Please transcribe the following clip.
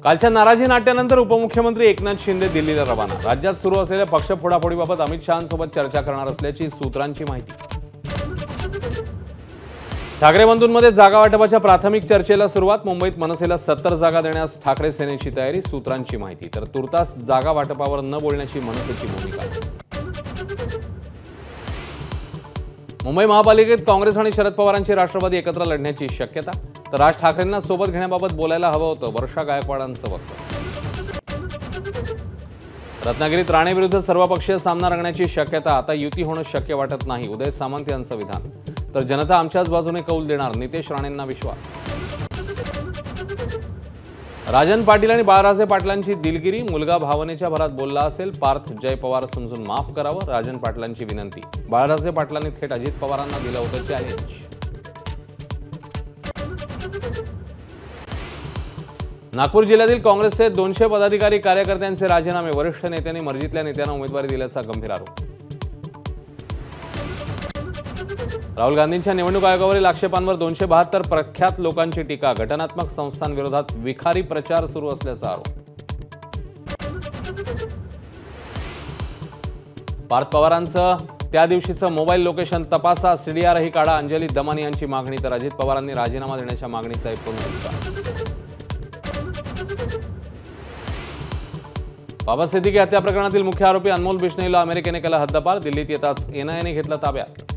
कालच्या नाराजी नाट्यानंतर उपमुख्यमंत्री एकनाथ शिंदे दिल्लीला रवाना। राज्यात सुरू असलेल्या पक्ष फोडाफोडीबाबत अमित शहांसोबत चर्चा करणार असल्याची सूत्रांची माहिती। ठाकरे बंधूंमध्ये जागा वाटपाच्या प्राथमिक चर्चेला सुरुवात। मुंबईत मनसेला 70 जागा देण्यास ठाकरे सेनेची तयारी, सूत्रांची माहिती। तर तुर्तास जागा वाटपावर न बोलण्याची मनसेची भूमिका। मुंबई महापालिकेत काँग्रेस आणि शरद पवारांची राष्ट्रवादी एकत्र लढण्याची शक्यता। तर राज ठाकरेंना सोबत घेण्याबाबत बोलायला हवं होतं, वर्षा गायकवाडांचं वक्तव्य। रत्नागिरीत राणेविरुद्ध सर्वपक्षीय सामना रंगण्याची शक्यता, आता युती होणं शक्य वाटत नाही, उदय सामंत यांचं विधान। तर जनता आमच्याच बाजूने कौल देणार, नितेश राणेंना विश्वास। राजन पाटील आणि बाळराजे पाटलांची दिलगिरी, मुलगा भावनेच्या भरात बोलला असेल, पार्थ जय पवार समजून माफ करावं, राजन पाटलांची विनंती। बाळराजे पाटलांनी थेट अजित पवारांना दिलं होतं चॅलेंज। नागपूर जिल्ह्यातील काँग्रेसचे 200 पदाधिकारी कार्यकर्त्यांचे राजीनामे, वरिष्ठ नेत्यांनी मर्जीतल्या नेत्यांना उमेदवारी दिल्याचा गंभीर आरोप। राहुल गांधींच्या निवडणूक आयोगावरील आक्षेपांवर 272 प्रख्यात लोकांची टीका, घटनात्मक संस्थांविरोधात विखारी प्रचार सुरू असल्याचा आरोप। पार्थ पवारांचं त्या दिवशीचं मोबाईल लोकेशन तपासा, सीडीआरही काढा, अंजली दमानी यांची मागणी। तर अजित पवारांनी राजीनामा देण्याच्या मागणीचा पुनरुच्चार। बाबा सिद्दीकी हत्या प्रकरणातील मुख्य आरोपी अनमोल बिश्नोईला अमेरिकेने केला हद्दपार, दिल्लीत येताच एनआयएने घेतला ताब्यात।